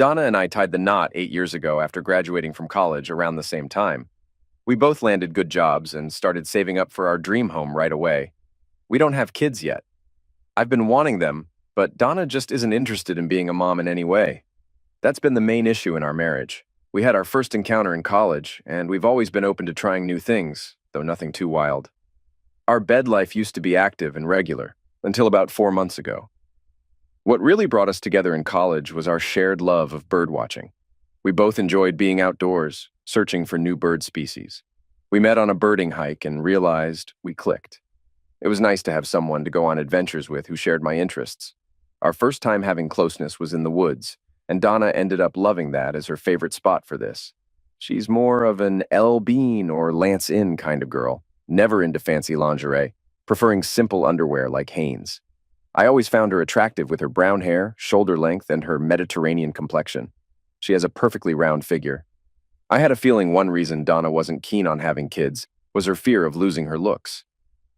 Donna and I tied the knot 8 years ago after graduating from college around the same time. We both landed good jobs and started saving up for our dream home right away. We don't have kids yet. I've been wanting them, but Donna just isn't interested in being a mom in any way. That's been the main issue in our marriage. We had our first encounter in college, and we've always been open to trying new things, though nothing too wild. Our bed life used to be active and regular, until about 4 months ago. What really brought us together in college was our shared love of birdwatching. We both enjoyed being outdoors, searching for new bird species. We met on a birding hike and realized we clicked. It was nice to have someone to go on adventures with who shared my interests. Our first time having closeness was in the woods, and Donna ended up loving that as her favorite spot for this. She's more of an Elle Bean or Lance Inn kind of girl, never into fancy lingerie, preferring simple underwear like Hanes. I always found her attractive with her brown hair, shoulder length, and her Mediterranean complexion. She has a perfectly round figure. I had a feeling one reason Donna wasn't keen on having kids was her fear of losing her looks.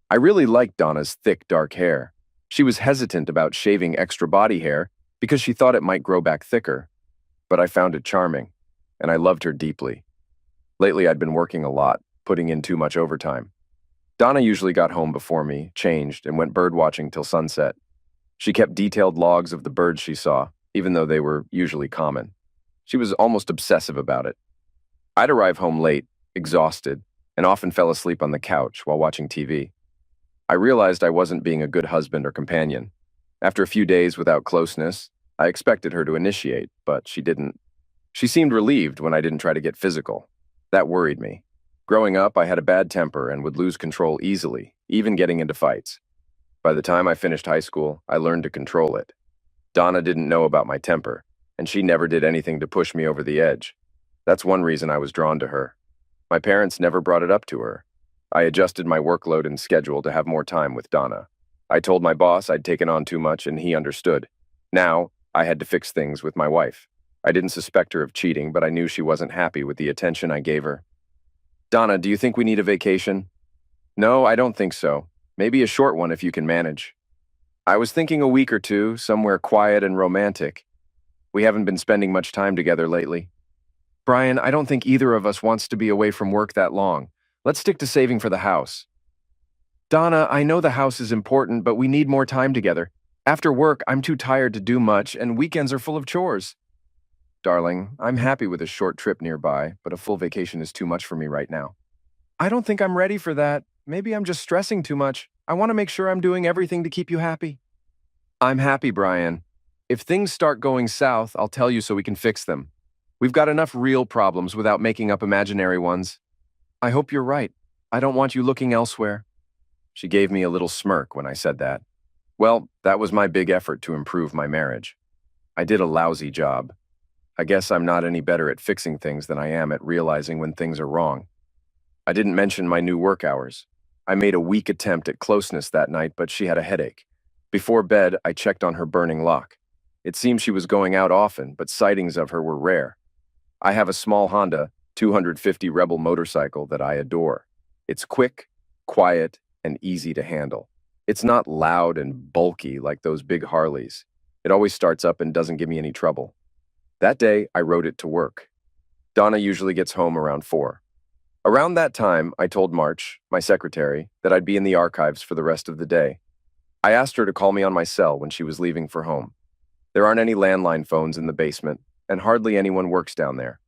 I really liked Donna's thick, dark hair. She was hesitant about shaving extra body hair because she thought it might grow back thicker. But I found it charming, and I loved her deeply. Lately, I'd been working a lot, putting in too much overtime. Donna usually got home before me, changed, and went birdwatching till sunset. She kept detailed logs of the birds she saw, even though they were usually common. She was almost obsessive about it. I'd arrive home late, exhausted, and often fell asleep on the couch while watching TV. I realized I wasn't being a good husband or companion. After a few days without closeness, I expected her to initiate, but she didn't. She seemed relieved when I didn't try to get physical. That worried me. Growing up, I had a bad temper and would lose control easily, even getting into fights. By the time I finished high school, I learned to control it. Donna didn't know about my temper, and she never did anything to push me over the edge. That's one reason I was drawn to her. My parents never brought it up to her. I adjusted my workload and schedule to have more time with Donna. I told my boss I'd taken on too much, and he understood. Now, I had to fix things with my wife. I didn't suspect her of cheating, but I knew she wasn't happy with the attention I gave her. Donna, do you think we need a vacation? No, I don't think so. Maybe a short one if you can manage. I was thinking a week or two, somewhere quiet and romantic. We haven't been spending much time together lately. Brian, I don't think either of us wants to be away from work that long. Let's stick to saving for the house. Donna, I know the house is important, but we need more time together. After work, I'm too tired to do much, and weekends are full of chores. Darling, I'm happy with a short trip nearby, but a full vacation is too much for me right now. I don't think I'm ready for that. Maybe I'm just stressing too much. I want to make sure I'm doing everything to keep you happy. I'm happy, Brian. If things start going south, I'll tell you so we can fix them. We've got enough real problems without making up imaginary ones. I hope you're right. I don't want you looking elsewhere. She gave me a little smirk when I said that. Well, that was my big effort to improve my marriage. I did a lousy job. I guess I'm not any better at fixing things than I am at realizing when things are wrong. I didn't mention my new work hours. I made a weak attempt at closeness that night, but she had a headache. Before bed, I checked on her burning lock. It seemed she was going out often, but sightings of her were rare. I have a small Honda 250 Rebel motorcycle that I adore. It's quick, quiet, and easy to handle. It's not loud and bulky like those big Harleys. It always starts up and doesn't give me any trouble. That day, I rode it to work. Donna usually gets home around 4. Around that time, I told March, my secretary, that I'd be in the archives for the rest of the day. I asked her to call me on my cell when she was leaving for home. There aren't any landline phones in the basement, and hardly anyone works down there.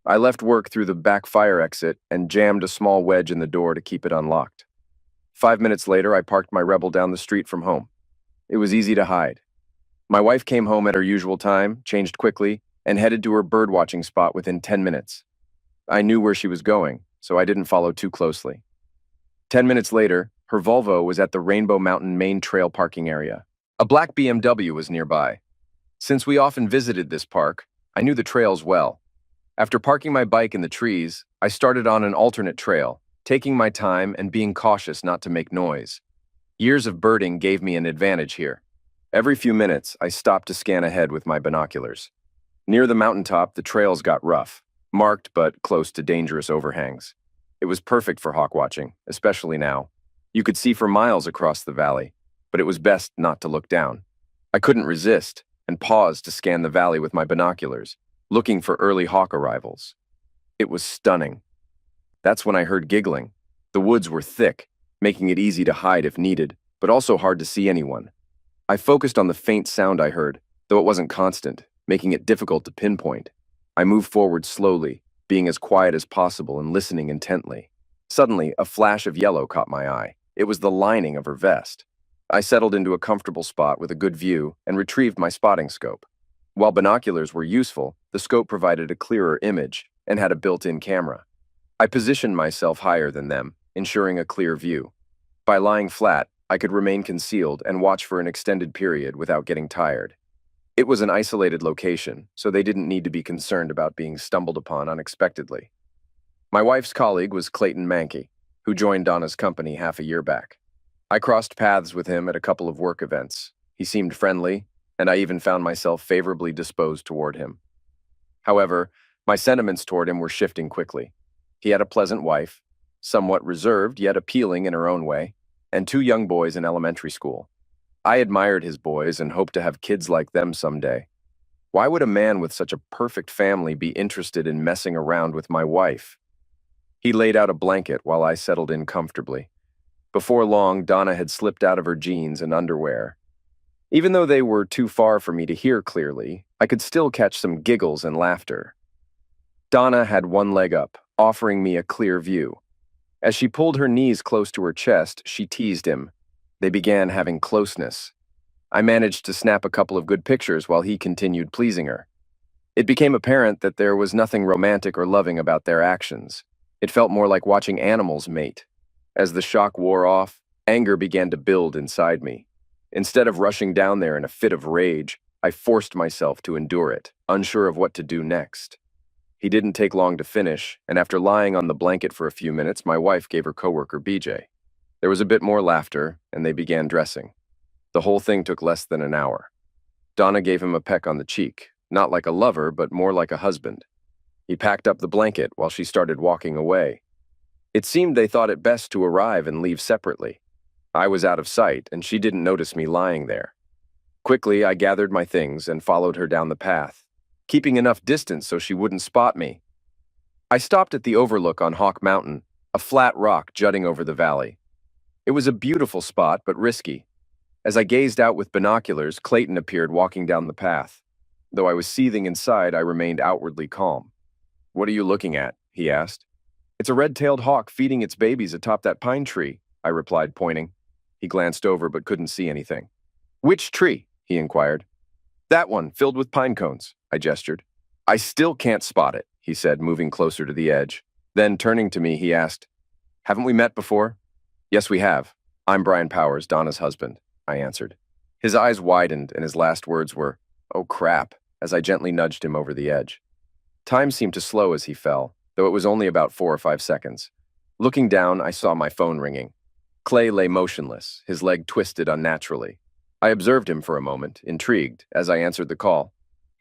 I left work through the back fire exit and jammed a small wedge in the door to keep it unlocked. 5 minutes later, I parked my Rebel down the street from home. It was easy to hide. My wife came home at her usual time, changed quickly, and headed to her birdwatching spot within 10 minutes. I knew where she was going, so I didn't follow too closely. 10 minutes later, her Volvo was at the Rainbow Mountain main trail parking area. A black BMW was nearby. Since we often visited this park, I knew the trails well. After parking my bike in the trees, I started on an alternate trail, taking my time and being cautious not to make noise. Years of birding gave me an advantage here. Every few minutes, I stopped to scan ahead with my binoculars. Near the mountaintop, the trails got rough, marked but close to dangerous overhangs. It was perfect for hawk watching, especially now. You could see for miles across the valley, but it was best not to look down. I couldn't resist. and paused to scan the valley with my binoculars, looking for early hawk arrivals. It was stunning. That's when I heard giggling. The woods were thick, making it easy to hide if needed, but also hard to see anyone. I focused on the faint sound I heard, though it wasn't constant, making it difficult to pinpoint. I moved forward slowly, being as quiet as possible and listening intently. Suddenly, a flash of yellow caught my eye. It was the lining of her vest. I settled into a comfortable spot with a good view and retrieved my spotting scope. While binoculars were useful, the scope provided a clearer image and had a built-in camera. I positioned myself higher than them, ensuring a clear view. By lying flat, I could remain concealed and watch for an extended period without getting tired. It was an isolated location, so they didn't need to be concerned about being stumbled upon unexpectedly. My wife's colleague was Clayton Mankey, who joined Donna's company half a year back. I crossed paths with him at a couple of work events. He seemed friendly, and I even found myself favorably disposed toward him. However, my sentiments toward him were shifting quickly. He had a pleasant wife, somewhat reserved yet appealing in her own way, and two young boys in elementary school. I admired his boys and hoped to have kids like them someday. Why would a man with such a perfect family be interested in messing around with my wife? He laid out a blanket while I settled in comfortably. Before long, Donna had slipped out of her jeans and underwear. Even though they were too far for me to hear clearly, I could still catch some giggles and laughter. Donna had one leg up, offering me a clear view. As she pulled her knees close to her chest, she teased him. They began having closeness. I managed to snap a couple of good pictures while he continued pleasing her. It became apparent that there was nothing romantic or loving about their actions. It felt more like watching animals mate. As the shock wore off, anger began to build inside me. Instead of rushing down there in a fit of rage, I forced myself to endure it, unsure of what to do next. He didn't take long to finish, and after lying on the blanket for a few minutes, my wife gave her coworker BJ. There was a bit more laughter, and they began dressing. The whole thing took less than an hour. Donna gave him a peck on the cheek, not like a lover, but more like a husband. He packed up the blanket while she started walking away. It seemed they thought it best to arrive and leave separately. I was out of sight, and she didn't notice me lying there. Quickly, I gathered my things and followed her down the path, keeping enough distance so she wouldn't spot me. I stopped at the overlook on Hawk Mountain, a flat rock jutting over the valley. It was a beautiful spot, but risky. As I gazed out with binoculars, Clayton appeared walking down the path. Though I was seething inside, I remained outwardly calm. "What are you looking at?" he asked. "It's a red-tailed hawk feeding its babies atop that pine tree," I replied, pointing. He glanced over but couldn't see anything. "Which tree?" he inquired. "That one, filled with pine cones," I gestured. "I still can't spot it," he said, moving closer to the edge. Then, turning to me, he asked, "Haven't we met before?" "Yes, we have. I'm Brian Powers, Donna's husband," I answered. His eyes widened, and his last words were, "Oh crap," as I gently nudged him over the edge. Time seemed to slow as he fell, though it was only about 4 or 5 seconds. Looking down, I saw my phone ringing. Clay lay motionless, his leg twisted unnaturally. I observed him for a moment, intrigued, as I answered the call.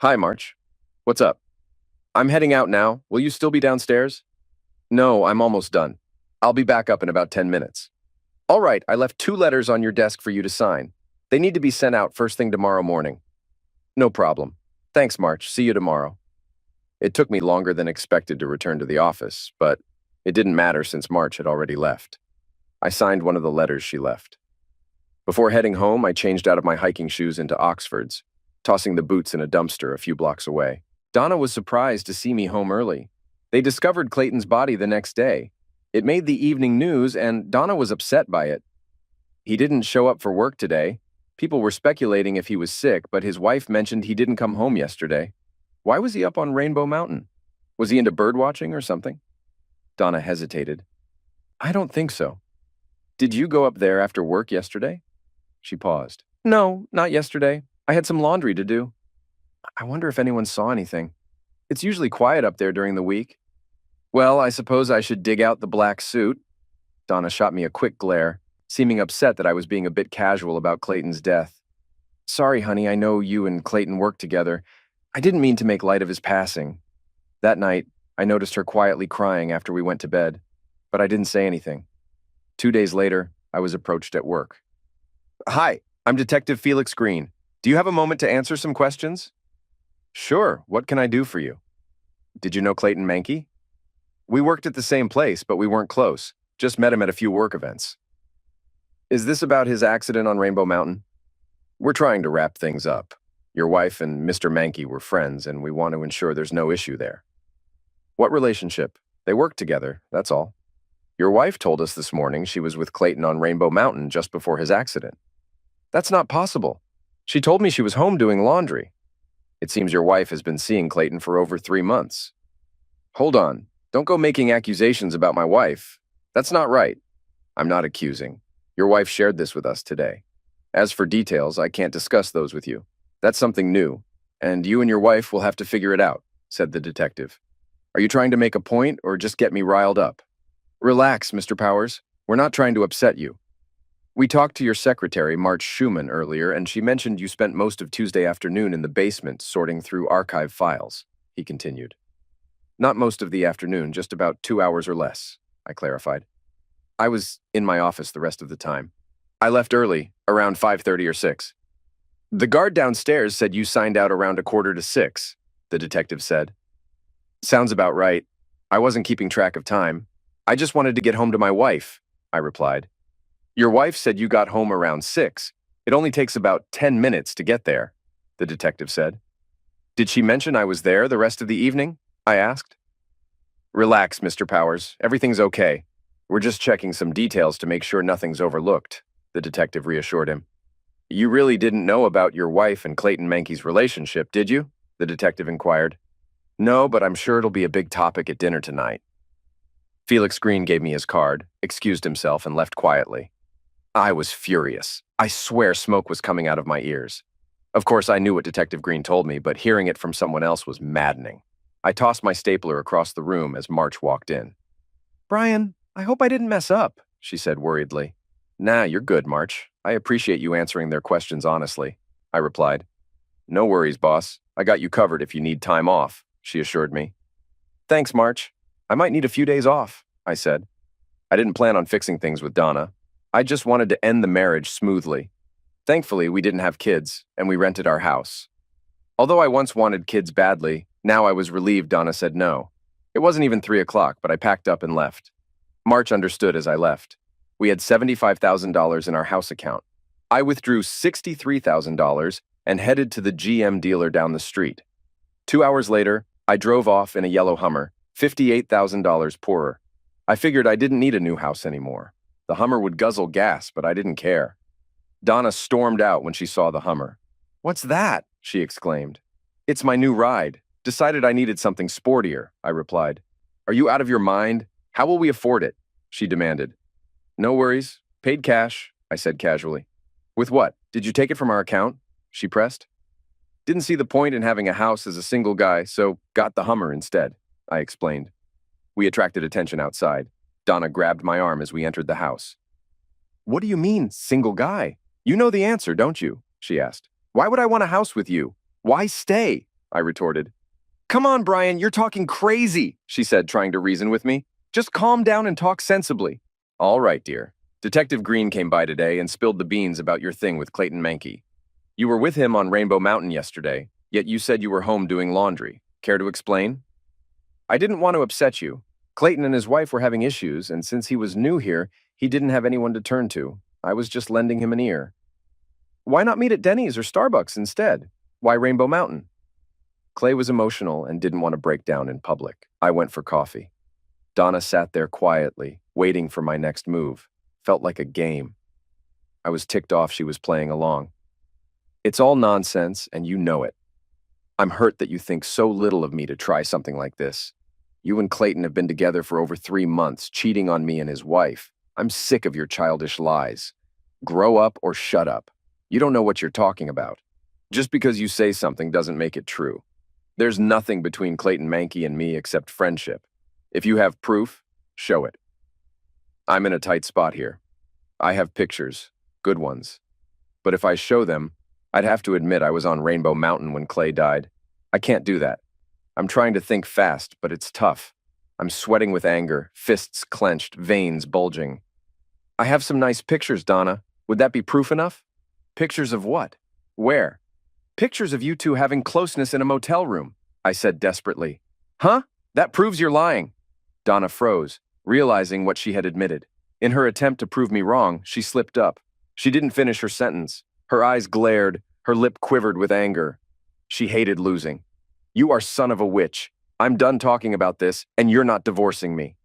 "Hi, March. What's up?" "I'm heading out now. Will you still be downstairs?" "No, I'm almost done. I'll be back up in about 10 minutes. "All right, I left 2 letters on your desk for you to sign. They need to be sent out first thing tomorrow morning." "No problem. Thanks, March. See you tomorrow." It took me longer than expected to return to the office, but it didn't matter since March had already left. I signed one of the letters she left. Before heading home, I changed out of my hiking shoes into Oxfords, tossing the boots in a dumpster a few blocks away. Donna was surprised to see me home early. They discovered Clayton's body the next day. It made the evening news, and Donna was upset by it. He didn't show up for work today. People were speculating if he was sick, but his wife mentioned he didn't come home yesterday. Why was he up on Rainbow Mountain? Was he into bird watching or something? Donna hesitated. "I don't think so." "Did you go up there after work yesterday?" She paused. "No, not yesterday. I had some laundry to do." "I wonder if anyone saw anything. It's usually quiet up there during the week." "Well, I suppose I should dig out the black suit." Donna shot me a quick glare, seeming upset that I was being a bit casual about Clayton's death. "Sorry, honey, I know you and Clayton work together. I didn't mean to make light of his passing." That night, I noticed her quietly crying after we went to bed, but I didn't say anything. 2 days later, I was approached at work. "Hi, I'm Detective Felix Green. Do you have a moment to answer some questions? Sure, what can I do for you? Did you know Clayton Mankey? We worked at the same place, but we weren't close. Just met him at a few work events. Is this about his accident on Rainbow Mountain? We're trying to wrap things up. Your wife and Mr. Mankey were friends, and we want to ensure there's no issue there. What relationship? They worked together, that's all. Your wife told us this morning she was with Clayton on Rainbow Mountain just before his accident. That's not possible. She told me she was home doing laundry. It seems your wife has been seeing Clayton for over 3 months. Hold on. Don't go making accusations about my wife. That's not right. I'm not accusing. Your wife shared this with us today. As for details, I can't discuss those with you. That's something new, and you and your wife will have to figure it out, said the detective. Are you trying to make a point or just get me riled up? Relax, Mr. Powers. We're not trying to upset you. We talked to your secretary, March Schumann, earlier, and she mentioned you spent most of Tuesday afternoon in the basement sorting through archive files, he continued. Not most of the afternoon, just about 2 hours or less, I clarified. I was in my office the rest of the time. I left early, around 5:30 or 6. The guard downstairs said you signed out around 5:45, the detective said. Sounds about right. I wasn't keeping track of time. I just wanted to get home to my wife, I replied. Your wife said you got home around 6. It only takes about 10 minutes to get there, the detective said. Did she mention I was there the rest of the evening? I asked. Relax, Mr. Powers. Everything's okay. We're just checking some details to make sure nothing's overlooked, the detective reassured him. You really didn't know about your wife and Clayton Mankey's relationship, did you? The detective inquired. No, but I'm sure it'll be a big topic at dinner tonight. Felix Green gave me his card, excused himself, and left quietly. I was furious. I swear smoke was coming out of my ears. Of course, I knew what Detective Green told me, but hearing it from someone else was maddening. I tossed my stapler across the room as March walked in. Brian, I hope I didn't mess up, she said worriedly. Nah, you're good, March. I appreciate you answering their questions honestly, I replied. No worries, boss. I got you covered if you need time off, she assured me. Thanks, March. I might need a few days off, I said. I didn't plan on fixing things with Donna. I just wanted to end the marriage smoothly. Thankfully, we didn't have kids, and we rented our house. Although I once wanted kids badly, now I was relieved Donna said no. It wasn't even 3 o'clock, but I packed up and left. March understood as I left. We had $75,000 in our house account. I withdrew $63,000 and headed to the GM dealer down the street. 2 hours later, I drove off in a yellow Hummer, $58,000 poorer. I figured I didn't need a new house anymore. The Hummer would guzzle gas, but I didn't care. Donna stormed out when she saw the Hummer. What's that? She exclaimed. It's my new ride. Decided I needed something sportier, I replied. Are you out of your mind? How will we afford it? She demanded. No worries. Paid cash, I said casually. With what? Did you take it from our account? She pressed. Didn't see the point in having a house as a single guy, so got the Hummer instead, I explained. We attracted attention outside. Donna grabbed my arm as we entered the house. What do you mean, single guy? You know the answer, don't you? She asked. Why would I want a house with you? Why stay? I retorted. Come on, Brian, you're talking crazy, she said, trying to reason with me. Just calm down and talk sensibly. All right, dear. Detective Green came by today and spilled the beans about your thing with Clayton Mankey. You were with him on Rainbow Mountain yesterday, yet you said you were home doing laundry. Care to explain? I didn't want to upset you. Clayton and his wife were having issues, and since he was new here, he didn't have anyone to turn to. I was just lending him an ear. Why not meet at Denny's or Starbucks instead? Why Rainbow Mountain? Clay was emotional and didn't want to break down in public. I went for coffee. Donna sat there quietly, waiting for my next move. Felt like a game. I was ticked off she was playing along. It's all nonsense, and you know it. I'm hurt that you think so little of me to try something like this. You and Clayton have been together for over 3 months, cheating on me and his wife. I'm sick of your childish lies. Grow up or shut up. You don't know what you're talking about. Just because you say something doesn't make it true. There's nothing between Clayton Mankey and me except friendship. If you have proof, show it. I'm in a tight spot here. I have pictures, good ones. But if I show them, I'd have to admit I was on Rainbow Mountain when Clay died. I can't do that. I'm trying to think fast, but it's tough. I'm sweating with anger, fists clenched, veins bulging. I have some nice pictures, Donna. Would that be proof enough? Pictures of what? Where? Pictures of you two having closeness in a motel room, I said desperately. Huh? That proves you're lying. Donna froze, realizing what she had admitted. In her attempt to prove me wrong, she slipped up. She didn't finish her sentence. Her eyes glared, her lip quivered with anger. She hated losing. You are son of a witch. I'm done talking about this, and you're not divorcing me.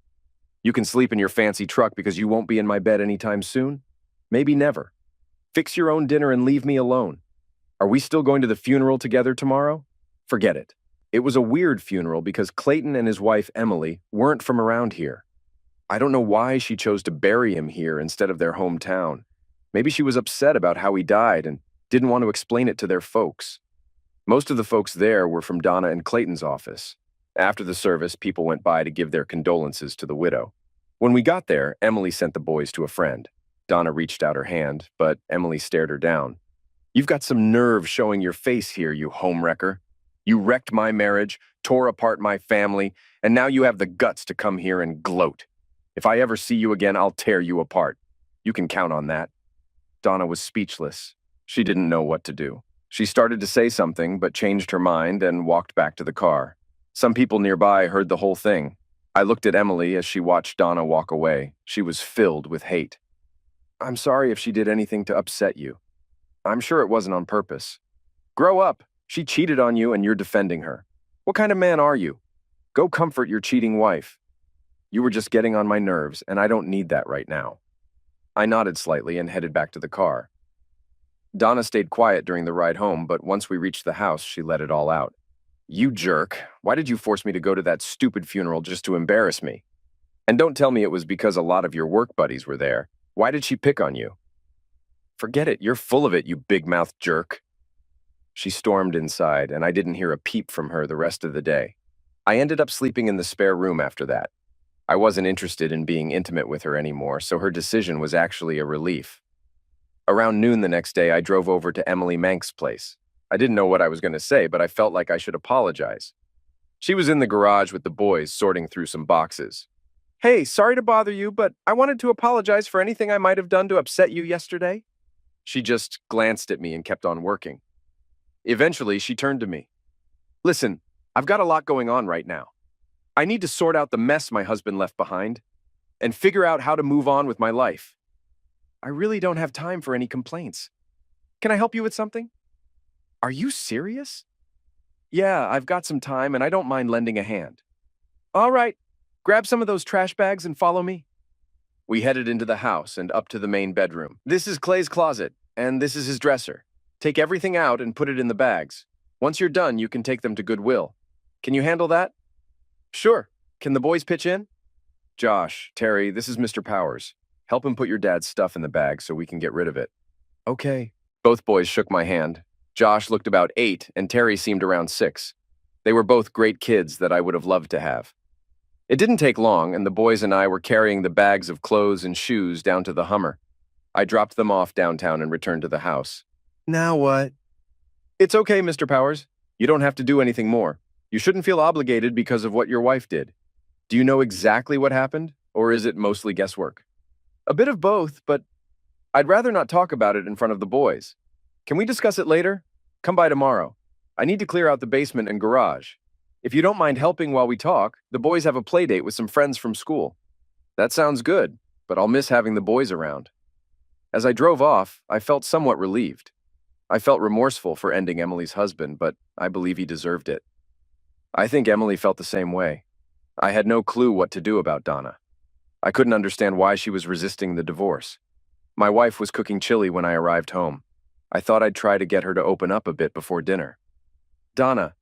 You can sleep in your fancy truck because you won't be in my bed anytime soon? Maybe never. Fix your own dinner and leave me alone. Are we still going to the funeral together tomorrow? Forget it. It was a weird funeral because Clayton and his wife, Emily, weren't from around here. I don't know why she chose to bury him here instead of their hometown. Maybe she was upset about how he died and didn't want to explain it to their folks. Most of the folks there were from Donna and Clayton's office. After the service, people went by to give their condolences to the widow. When we got there, Emily sent the boys to a friend. Donna reached out her hand, but Emily stared her down. You've got some nerve showing your face here, you homewrecker. You wrecked my marriage, tore apart my family, and now you have the guts to come here and gloat. If I ever see you again, I'll tear you apart. You can count on that. Donna was speechless. She didn't know what to do. She started to say something, but changed her mind and walked back to the car. Some people nearby heard the whole thing. I looked at Emily as she watched Donna walk away. She was filled with hate. I'm sorry if she did anything to upset you. I'm sure it wasn't on purpose. Grow up. She cheated on you and you're defending her. What kind of man are you? Go comfort your cheating wife. You were just getting on my nerves, and I don't need that right now. I nodded slightly and headed back to the car. Donna stayed quiet during the ride home, but once we reached the house, she let it all out. You jerk. Why did you force me to go to that stupid funeral just to embarrass me? And don't tell me it was because a lot of your work buddies were there. Why did she pick on you? Forget it. You're full of it, you big-mouthed jerk. She stormed inside, and I didn't hear a peep from her the rest of the day. I ended up sleeping in the spare room after that. I wasn't interested in being intimate with her anymore, so her decision was actually a relief. Around noon the next day, I drove over to Emily Manx's place. I didn't know what I was going to say, but I felt like I should apologize. She was in the garage with the boys sorting through some boxes. Hey, sorry to bother you, but I wanted to apologize for anything I might have done to upset you yesterday. She just glanced at me and kept on working. Eventually, she turned to me. Listen, I've got a lot going on right now. I need to sort out the mess my husband left behind and figure out how to move on with my life. I really don't have time for any complaints. Can I help you with something? Are you serious? Yeah, I've got some time and I don't mind lending a hand. All right, grab some of those trash bags and follow me. We headed into the house and up to the main bedroom. This is Clay's closet, and this is his dresser. Take everything out and put it in the bags. Once you're done, you can take them to Goodwill. Can you handle that? Sure. Can the boys pitch in? Josh, Terry, this is Mr. Powers. Help him put your dad's stuff in the bag so we can get rid of it. Okay. Both boys shook my hand. Josh looked about 8, and Terry seemed around 6. They were both great kids that I would have loved to have. It didn't take long, and the boys and I were carrying the bags of clothes and shoes down to the Hummer. I dropped them off downtown and returned to the house. Now what? It's okay, Mr. Powers. You don't have to do anything more. You shouldn't feel obligated because of what your wife did. Do you know exactly what happened, or is it mostly guesswork? A bit of both, but I'd rather not talk about it in front of the boys. Can we discuss it later? Come by tomorrow. I need to clear out the basement and garage. If you don't mind helping while we talk, the boys have a play date with some friends from school. That sounds good, but I'll miss having the boys around. As I drove off, I felt somewhat relieved. I felt remorseful for ending Emily's husband, but I believe he deserved it. I think Emily felt the same way. I had no clue what to do about Donna. I couldn't understand why she was resisting the divorce. My wife was cooking chili when I arrived home. I thought I'd try to get her to open up a bit before dinner. Donna,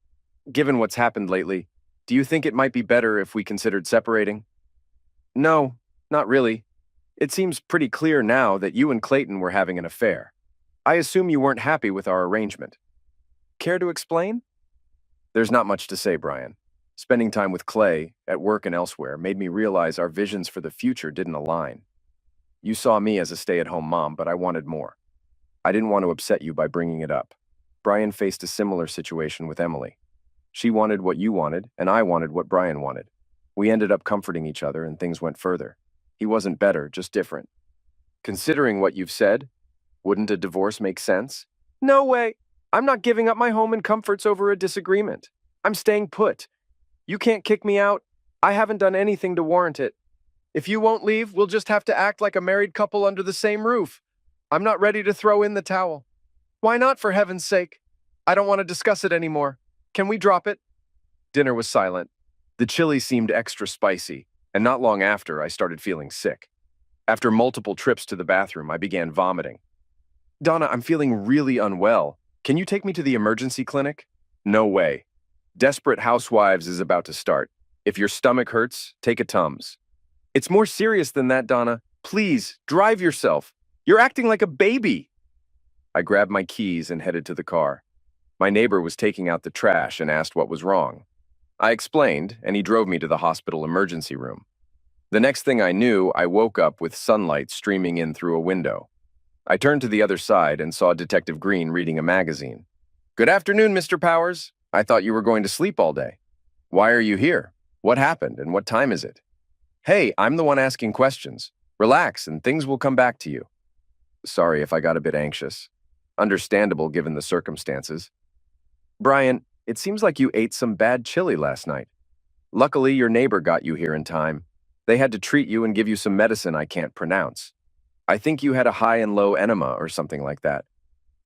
given what's happened lately, do you think it might be better if we considered separating? No, not really. It seems pretty clear now that you and Clayton were having an affair. I assume you weren't happy with our arrangement. Care to explain? There's not much to say, Brian. Spending time with Clay, at work and elsewhere, made me realize our visions for the future didn't align. You saw me as a stay-at-home mom, but I wanted more. I didn't want to upset you by bringing it up. Brian faced a similar situation with Emily. She wanted what you wanted, and I wanted what Brian wanted. We ended up comforting each other, and things went further. He wasn't better, just different. Considering what you've said, wouldn't a divorce make sense? No way. I'm not giving up my home and comforts over a disagreement. I'm staying put. You can't kick me out. I haven't done anything to warrant it. If you won't leave, we'll just have to act like a married couple under the same roof. I'm not ready to throw in the towel. Why not, for heaven's sake? I don't want to discuss it anymore. Can we drop it? Dinner was silent. The chili seemed extra spicy, and not long after, I started feeling sick. After multiple trips to the bathroom, I began vomiting. Donna, I'm feeling really unwell. Can you take me to the emergency clinic? No way. Desperate Housewives is about to start. If your stomach hurts, take a Tums. It's more serious than that, Donna. Please, drive yourself. You're acting like a baby. I grabbed my keys and headed to the car. My neighbor was taking out the trash and asked what was wrong. I explained, and he drove me to the hospital emergency room. The next thing I knew, I woke up with sunlight streaming in through a window. I turned to the other side and saw Detective Green reading a magazine. Good afternoon, Mr. Powers. I thought you were going to sleep all day. Why are you here? What happened and what time is it? Hey, I'm the one asking questions. Relax and things will come back to you. Sorry if I got a bit anxious. Understandable given the circumstances. Brian, it seems like you ate some bad chili last night. Luckily, your neighbor got you here in time. They had to treat you and give you some medicine I can't pronounce. I think you had a high and low enema or something like that.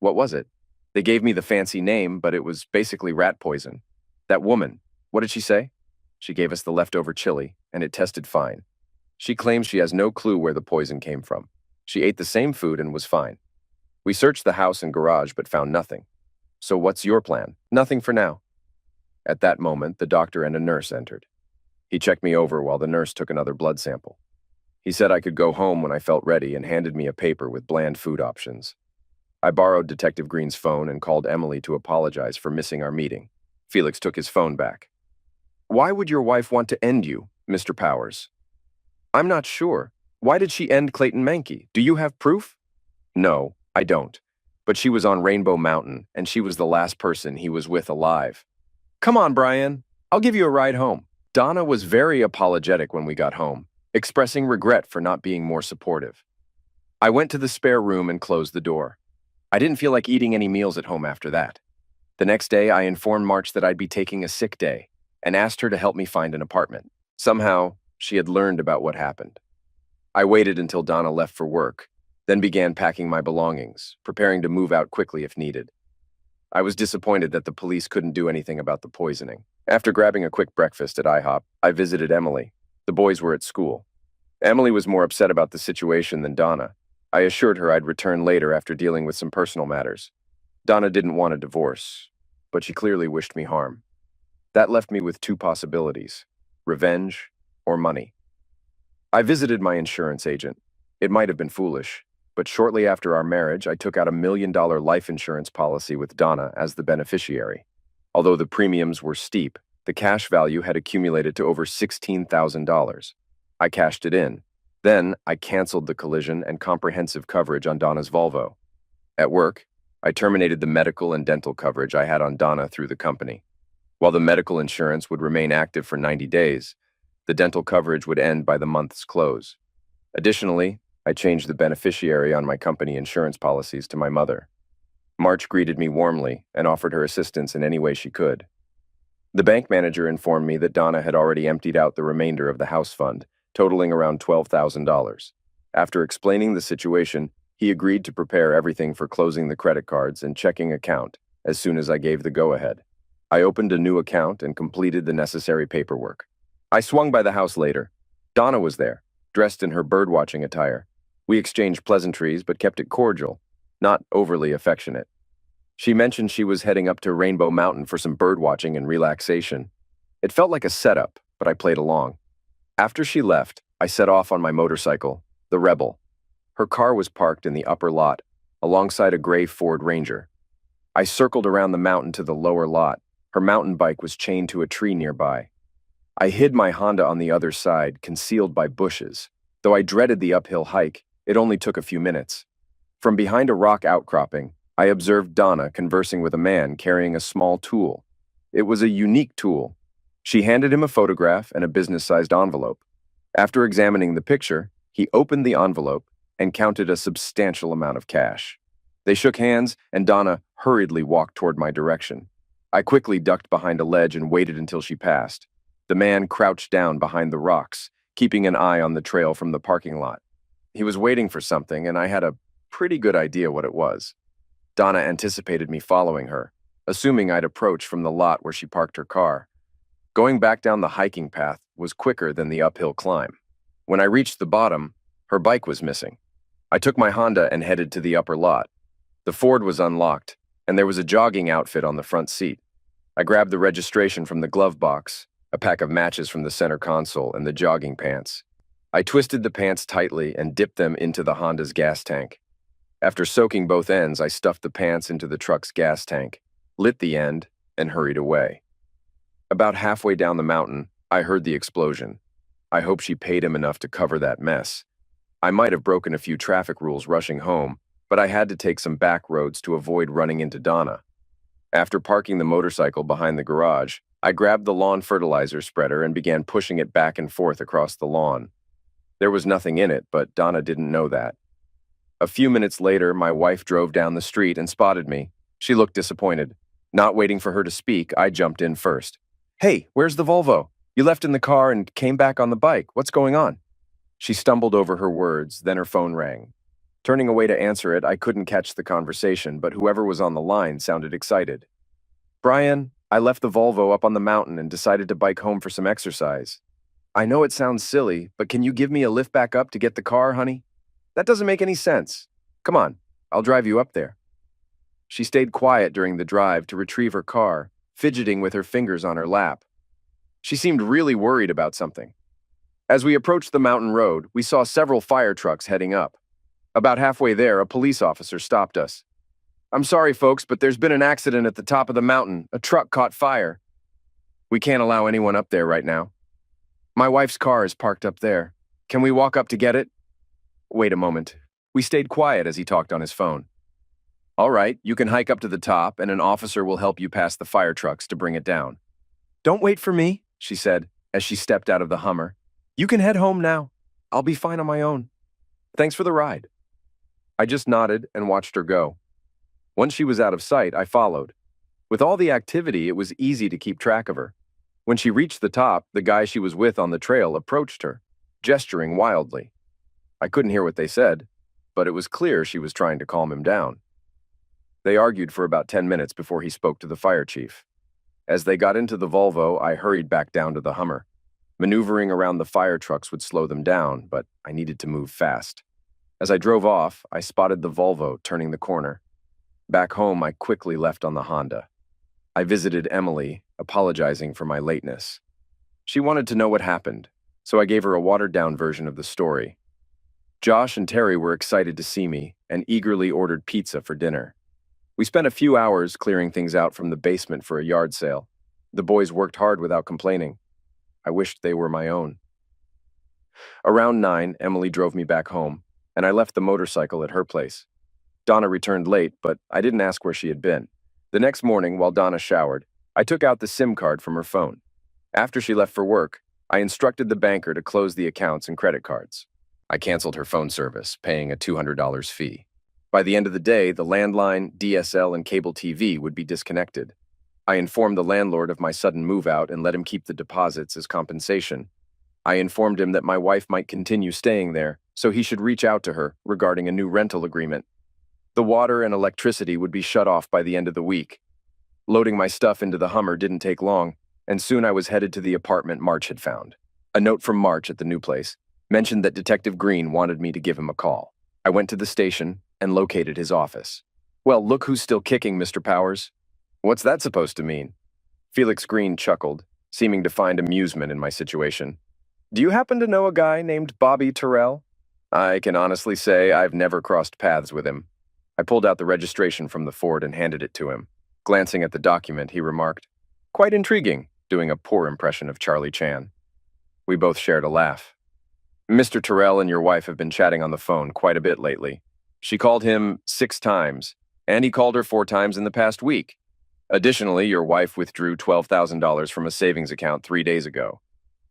What was it? They gave me the fancy name, but it was basically rat poison. That woman, what did she say? She gave us the leftover chili, and it tested fine. She claims she has no clue where the poison came from. She ate the same food and was fine. We searched the house and garage but found nothing. So what's your plan? Nothing for now. At that moment, the doctor and a nurse entered. He checked me over while the nurse took another blood sample. He said I could go home when I felt ready and handed me a paper with bland food options. I borrowed Detective Green's phone and called Emily to apologize for missing our meeting. Felix took his phone back. Why would your wife want to end you, Mr. Powers? I'm not sure. Why did she end Clayton Mankey? Do you have proof? No, I don't. But she was on Rainbow Mountain, and she was the last person he was with alive. Come on, Brian. I'll give you a ride home. Donna was very apologetic when we got home, expressing regret for not being more supportive. I went to the spare room and closed the door. I didn't feel like eating any meals at home after that. The next day, I informed March that I'd be taking a sick day and asked her to help me find an apartment. Somehow, she had learned about what happened. I waited until Donna left for work, then began packing my belongings, preparing to move out quickly if needed. I was disappointed that the police couldn't do anything about the poisoning. After grabbing a quick breakfast at IHOP, I visited Emily. The boys were at school. Emily was more upset about the situation than Donna. I assured her I'd return later after dealing with some personal matters. Donna didn't want a divorce, but she clearly wished me harm. That left me with two possibilities: revenge or money. I visited my insurance agent. It might have been foolish, but shortly after our marriage, I took out a $1 million life insurance policy with Donna as the beneficiary. Although the premiums were steep, the cash value had accumulated to over $16,000. I cashed it in. Then, I canceled the collision and comprehensive coverage on Donna's Volvo. At work, I terminated the medical and dental coverage I had on Donna through the company. While the medical insurance would remain active for 90 days, the dental coverage would end by the month's close. Additionally, I changed the beneficiary on my company insurance policies to my mother. March greeted me warmly and offered her assistance in any way she could. The bank manager informed me that Donna had already emptied out the remainder of the house fund, totaling around $12,000. After explaining the situation, he agreed to prepare everything for closing the credit cards and checking account as soon as I gave the go-ahead. I opened a new account and completed the necessary paperwork. I swung by the house later. Donna was there, dressed in her birdwatching attire. We exchanged pleasantries but kept it cordial, not overly affectionate. She mentioned she was heading up to Rainbow Mountain for some birdwatching and relaxation. It felt like a setup, but I played along. After she left, I set off on my motorcycle, the Rebel. Her car was parked in the upper lot, alongside a gray Ford Ranger. I circled around the mountain to the lower lot. Her mountain bike was chained to a tree nearby. I hid my Honda on the other side, concealed by bushes. Though I dreaded the uphill hike, it only took a few minutes. From behind a rock outcropping, I observed Donna conversing with a man carrying a small tool. It was a unique tool. She handed him a photograph and a business-sized envelope. After examining the picture, he opened the envelope and counted a substantial amount of cash. They shook hands, and Donna hurriedly walked toward my direction. I quickly ducked behind a ledge and waited until she passed. The man crouched down behind the rocks, keeping an eye on the trail from the parking lot. He was waiting for something, and I had a pretty good idea what it was. Donna anticipated me following her, assuming I'd approach from the lot where she parked her car. Going back down the hiking path was quicker than the uphill climb. When I reached the bottom, her bike was missing. I took my Honda and headed to the upper lot. The Ford was unlocked, and there was a jogging outfit on the front seat. I grabbed the registration from the glove box, a pack of matches from the center console, and the jogging pants. I twisted the pants tightly and dipped them into the Honda's gas tank. After soaking both ends, I stuffed the pants into the truck's gas tank, lit the end, and hurried away. About halfway down the mountain, I heard the explosion. I hope she paid him enough to cover that mess. I might have broken a few traffic rules rushing home, but I had to take some back roads to avoid running into Donna. After parking the motorcycle behind the garage, I grabbed the lawn fertilizer spreader and began pushing it back and forth across the lawn. There was nothing in it, but Donna didn't know that. A few minutes later, my wife drove down the street and spotted me. She looked disappointed. Not waiting for her to speak, I jumped in first. "Hey, where's the Volvo? You left in the car and came back on the bike. What's going on?" She stumbled over her words, then her phone rang. Turning away to answer it, I couldn't catch the conversation, but whoever was on the line sounded excited. "Brian, I left the Volvo up on the mountain and decided to bike home for some exercise. I know it sounds silly, but can you give me a lift back up to get the car, honey? That doesn't make any sense. Come on, I'll drive you up there." She stayed quiet during the drive to retrieve her car, fidgeting with her fingers on her lap. She seemed really worried about something. As we approached the mountain road, we saw several fire trucks heading up. About halfway there, a police officer stopped us. "I'm sorry, folks, but there's been an accident at the top of the mountain. A truck caught fire. We can't allow anyone up there right now. My wife's car is parked up there. Can we walk up to get it?" Wait a moment. We stayed quiet as he talked on his phone. "All right, you can hike up to the top, and an officer will help you past the fire trucks to bring it down." "Don't wait for me," she said, as she stepped out of the Hummer. "You can head home now. I'll be fine on my own. Thanks for the ride." I just nodded and watched her go. Once she was out of sight, I followed. With all the activity, it was easy to keep track of her. When she reached the top, the guy she was with on the trail approached her, gesturing wildly. I couldn't hear what they said, but it was clear she was trying to calm him down. They argued for about 10 minutes before he spoke to the fire chief. As they got into the Volvo, I hurried back down to the Hummer. Maneuvering around the fire trucks would slow them down, but I needed to move fast. As I drove off, I spotted the Volvo turning the corner. Back home, I quickly left on the Honda. I visited Emily, apologizing for my lateness. She wanted to know what happened, so I gave her a watered-down version of the story. Josh and Terry were excited to see me and eagerly ordered pizza for dinner. We spent a few hours clearing things out from the basement for a yard sale. The boys worked hard without complaining. I wished they were my own. Around 9, Emily drove me back home, and I left the motorcycle at her place. Donna returned late, but I didn't ask where she had been. The next morning, while Donna showered, I took out the SIM card from her phone. After she left for work, I instructed the banker to close the accounts and credit cards. I canceled her phone service, paying a $200 fee. By the end of the day, the landline, DSL, and cable TV would be disconnected. I informed the landlord of my sudden move-out and let him keep the deposits as compensation. I informed him that my wife might continue staying there, so he should reach out to her regarding a new rental agreement. The water and electricity would be shut off by the end of the week. Loading my stuff into the Hummer didn't take long, and soon I was headed to the apartment March had found. A note from March at the new place mentioned that Detective Green wanted me to give him a call. I went to the station and located his office. "Well, look who's still kicking, Mr. Powers." "What's that supposed to mean?" Felix Green chuckled, seeming to find amusement in my situation. "Do you happen to know a guy named Bobby Terrell?" I can honestly say I've never crossed paths with him. I pulled out the registration from the Ford and handed it to him. Glancing at the document, he remarked, "Quite intriguing," doing a poor impression of Charlie Chan. We both shared a laugh. "Mr. Terrell and your wife have been chatting on the phone quite a bit lately. She called him 6 times, and he called her 4 times in the past week. Additionally, your wife withdrew $12,000 from a savings account 3 days ago.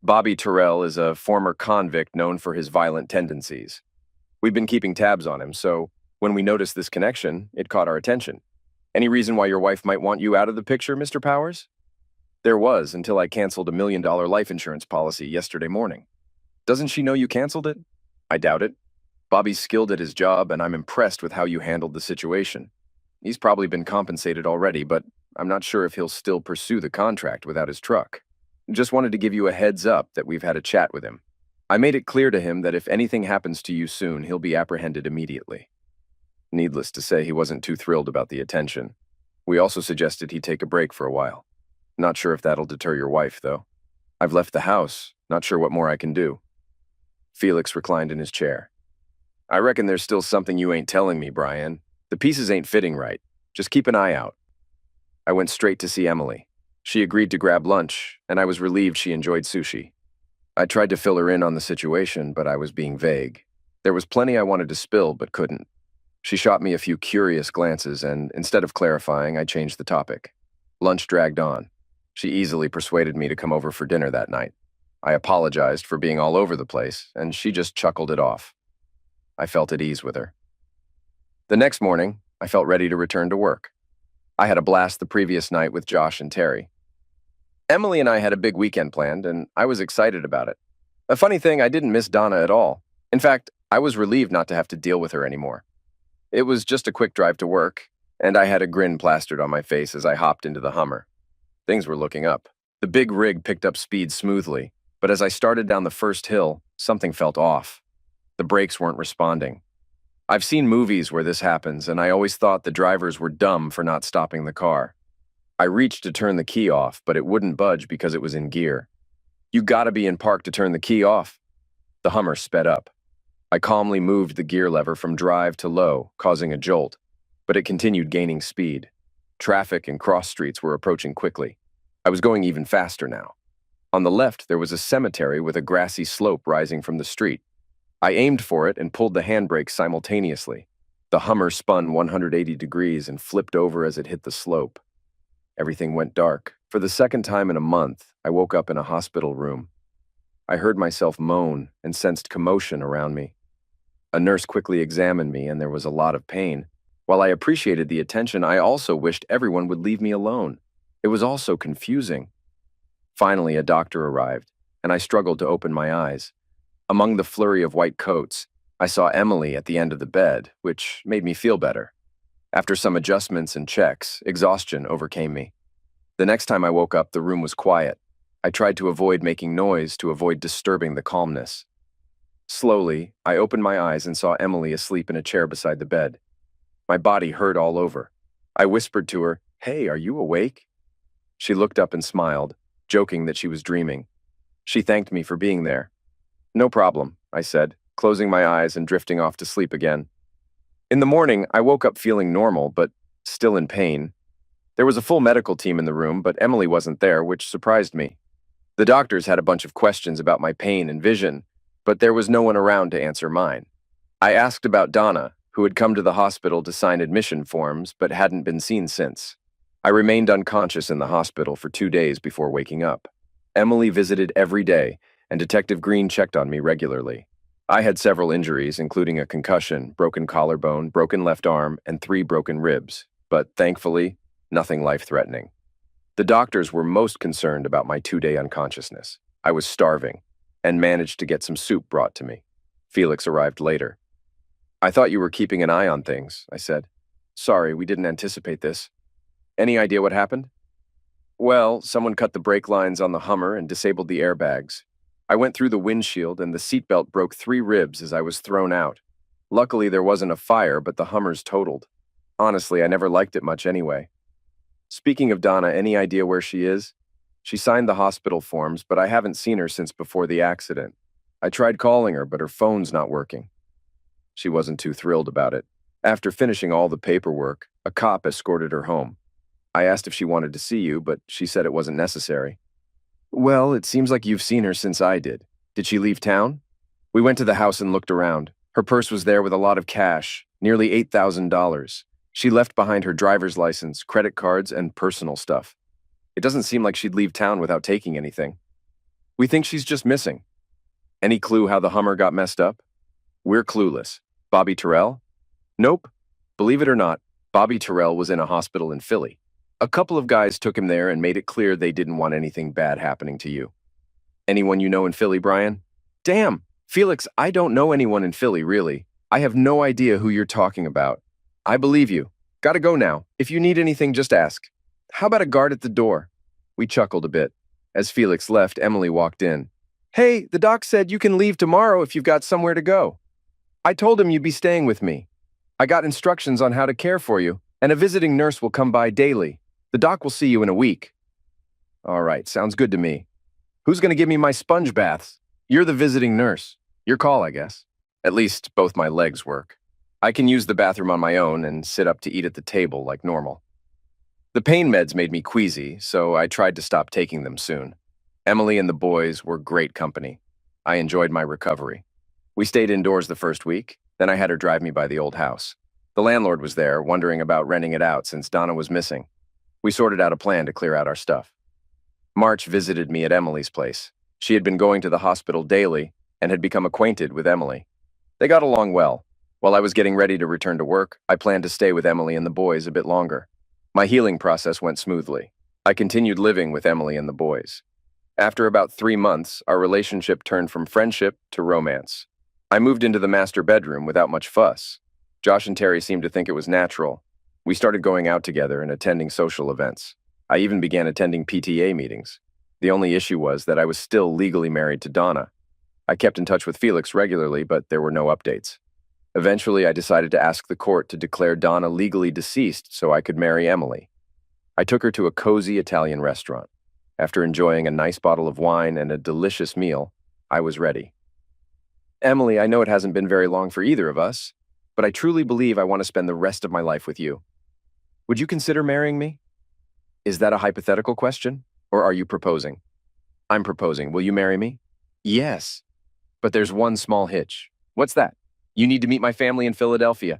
Bobby Terrell is a former convict known for his violent tendencies. We've been keeping tabs on him, so When we noticed this connection, it caught our attention. Any reason why your wife might want you out of the picture, Mr. Powers? There was, until I canceled a $1 million life insurance policy yesterday morning. Doesn't she know you canceled it? I doubt it. Bobby's skilled at his job, and I'm impressed with how you handled the situation. He's probably been compensated already, but I'm not sure if he'll still pursue the contract without his truck. Just wanted to give you a heads up that we've had a chat with him. I made it clear to him that if anything happens to you soon, he'll be apprehended immediately. Needless to say, he wasn't too thrilled about the attention. We also suggested he take a break for a while. Not sure if that'll deter your wife, though. I've left the house, not sure what more I can do. Felix reclined in his chair. I reckon there's still something you ain't telling me, Brian. The pieces ain't fitting right. Just keep an eye out. I went straight to see Emily. She agreed to grab lunch, and I was relieved she enjoyed sushi. I tried to fill her in on the situation, but I was being vague. There was plenty I wanted to spill, but couldn't. She shot me a few curious glances, and instead of clarifying, I changed the topic. Lunch dragged on. She easily persuaded me to come over for dinner that night. I apologized for being all over the place, and she just chuckled it off. I felt at ease with her. The next morning, I felt ready to return to work. I had a blast the previous night with Josh and Terry. Emily and I had a big weekend planned, and I was excited about it. A funny thing, I didn't miss Donna at all. In fact, I was relieved not to have to deal with her anymore. It was just a quick drive to work, and I had a grin plastered on my face as I hopped into the Hummer. Things were looking up. The big rig picked up speed smoothly, but as I started down the first hill, something felt off. The brakes weren't responding. I've seen movies where this happens, and I always thought the drivers were dumb for not stopping the car. I reached to turn the key off, but it wouldn't budge because it was in gear. You gotta be in park to turn the key off. The Hummer sped up. I calmly moved the gear lever from drive to low, causing a jolt, but it continued gaining speed. Traffic and cross streets were approaching quickly. I was going even faster now. On the left, there was a cemetery with a grassy slope rising from the street. I aimed for it and pulled the handbrake simultaneously. The Hummer spun 180 degrees and flipped over as it hit the slope. Everything went dark. For the second time in a month, I woke up in a hospital room. I heard myself moan and sensed commotion around me. A nurse quickly examined me, and there was a lot of pain. While I appreciated the attention, I also wished everyone would leave me alone. It was all so confusing. Finally, a doctor arrived, and I struggled to open my eyes. Among the flurry of white coats, I saw Emily at the end of the bed, which made me feel better. After some adjustments and checks, exhaustion overcame me. The next time I woke up, the room was quiet. I tried to avoid making noise to avoid disturbing the calmness. Slowly, I opened my eyes and saw Emily asleep in a chair beside the bed. My body hurt all over. I whispered to her, "Hey, are you awake?" She looked up and smiled, joking that she was dreaming. She thanked me for being there. "No problem," I said, closing my eyes and drifting off to sleep again. In the morning, I woke up feeling normal, but still in pain. There was a full medical team in the room, but Emily wasn't there, which surprised me. The doctors had a bunch of questions about my pain and vision, but there was no one around to answer mine. I asked about Donna, who had come to the hospital to sign admission forms, but hadn't been seen since. I remained unconscious in the hospital for 2 days before waking up. Emily visited every day, and Detective Green checked on me regularly. I had several injuries, including a concussion, broken collarbone, broken left arm, and 3 broken ribs, but thankfully, nothing life-threatening. The doctors were most concerned about my 2-day unconsciousness. I was starving, and managed to get some soup brought to me. Felix arrived later. "I thought you were keeping an eye on things," I said. "Sorry, we didn't anticipate this. Any idea what happened?" "Well, someone cut the brake lines on the Hummer and disabled the airbags. I went through the windshield and the seatbelt broke 3 ribs as I was thrown out. Luckily, there wasn't a fire, but the Hummer's totaled. Honestly, I never liked it much anyway." "Speaking of Donna, any idea where she is?" "She signed the hospital forms, but I haven't seen her since before the accident. I tried calling her, but her phone's not working." She wasn't too thrilled about it. After finishing all the paperwork, a cop escorted her home. I asked if she wanted to see you, but she said it wasn't necessary. "Well, it seems like you've seen her since I did. Did she leave town?" "We went to the house and looked around. Her purse was there with a lot of cash, nearly $8,000. She left behind her driver's license, credit cards, and personal stuff. It doesn't seem like she'd leave town without taking anything. We think she's just missing." "Any clue how the Hummer got messed up?" "We're clueless." "Bobby Terrell?" "Nope. Believe it or not, Bobby Terrell was in a hospital in Philly. A couple of guys took him there and made it clear they didn't want anything bad happening to you. Anyone you know in Philly, Brian? Damn, Felix, I don't know anyone in Philly, really. I have no idea who you're talking about. I believe you. Gotta go now. If you need anything, just ask. How about a guard at the door? We chuckled a bit. As Felix left, Emily walked in. Hey, the doc said you can leave tomorrow if you've got somewhere to go. I told him you'd be staying with me. I got instructions on how to care for you, and a visiting nurse will come by daily. The doc will see you in a week. All right, sounds good to me. Who's going to give me my sponge baths? You're the visiting nurse. Your call, I guess. At least both my legs work. I can use the bathroom on my own and sit up to eat at the table like normal. The pain meds made me queasy, so I tried to stop taking them soon. Emily and the boys were great company. I enjoyed my recovery. We stayed indoors the first week, then I had her drive me by the old house. The landlord was there, wondering about renting it out since Donna was missing. We sorted out a plan to clear out our stuff. March visited me at Emily's place. She had been going to the hospital daily and had become acquainted with Emily. They got along well. While I was getting ready to return to work, I planned to stay with Emily and the boys a bit longer. My healing process went smoothly. I continued living with Emily and the boys. After about 3 months, our relationship turned from friendship to romance. I moved into the master bedroom without much fuss. Josh and Terry seemed to think it was natural. We started going out together and attending social events. I even began attending PTA meetings. The only issue was that I was still legally married to Donna. I kept in touch with Felix regularly, but there were no updates. Eventually, I decided to ask the court to declare Donna legally deceased so I could marry Emily. I took her to a cozy Italian restaurant. After enjoying a nice bottle of wine and a delicious meal, I was ready. Emily, I know it hasn't been very long for either of us, but I truly believe I want to spend the rest of my life with you. Would you consider marrying me? Is that a hypothetical question, or are you proposing? I'm proposing. Will you marry me? Yes. But there's one small hitch. What's that? You need to meet my family in Philadelphia.